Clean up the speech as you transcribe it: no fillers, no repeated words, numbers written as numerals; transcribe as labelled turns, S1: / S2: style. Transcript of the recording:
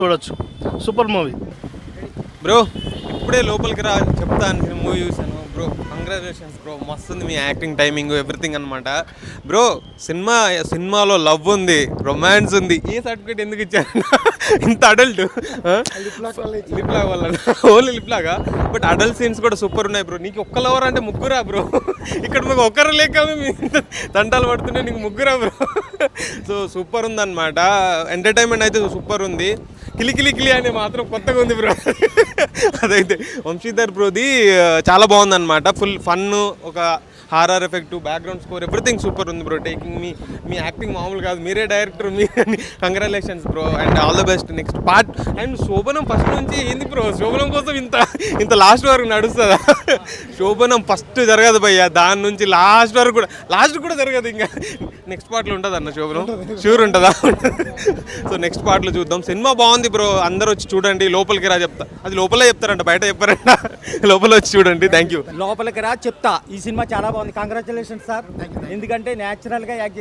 S1: చూడొచ్చు. Super movie
S2: bro. ఇప్పుడే లోపలికి రా చెప్తాను, మూవీ చూసాను బ్రో. కంగ్రాచులేషన్స్ బ్రో, మస్తు ఉంది మీ యాక్టింగ్, టైమింగ్, ఎవ్రీథింగ్ అనమాట బ్రో. సినిమాలో లవ్ ఉంది, రొమాన్స్ ఉంది. ఏ సర్టిఫికేట్ ఎందుకు ఇచ్చారు ఇంత అడల్ట్? లిప్ లాగ్ వల్ల, ఓన్లీ లిప్ లాగా. బట్ అడల్ట్ సీన్స్ కూడా సూపర్ ఉన్నాయి బ్రో. నీకు ఒక్క లవర్ అంటే ముగ్గురా బ్రో? ఇక్కడ మీకు ఒక్కరు లేక తంటాలు పడుతుంటే నీకు ముగ్గురా బ్రో? సో సూపర్ ఉందన్నమాట. ఎంటర్టైన్మెంట్ అయితే సూపర్ ఉంది. కిలి అని మాత్రం కొత్తగా ఉంది బ్రో. అదైతే వంశీధర్ బ్రోది చాలా బాగుందన్నమాట. ఫుల్ ఫన్, ఒక horror effect, background score, everything super ఉంది బ్రో. టేకింగ్ మీ యాక్టింగ్ మామూలు కాదు. మీరే director, me congratulations bro and all the best next part. And శోభనం ఫస్ట్ నుంచి ఏంది బ్రో? శోభనం కోసం ఇంత లాస్ట్ వరకు నడుస్తుందా? శోభనం ఫస్ట్ జరగదు భయ్య, దాని నుంచి లాస్ట్ కూడా జరగదు. ఇంకా నెక్స్ట్ పార్ట్లో ఉంటుంది అన్న శోభనం, షూర్ ఉంటుందా? సో నెక్స్ట్ పార్ట్లో చూద్దాం. సినిమా బాగుంది బ్రో, అందరూ వచ్చి చూడండి. లోపలికి రా చెప్తా, అది లోపలే చెప్తారంట, బయట చెప్పారంట. లోపల వచ్చి చూడండి. Thank you.
S3: లోపలికి రా చెప్తా. ఈ సినిమా చాలా బాగుంది. కంగ్రాచులేషన్స్ సార్, ఎందుకంటే న్యాచురల్గా యాక్ట్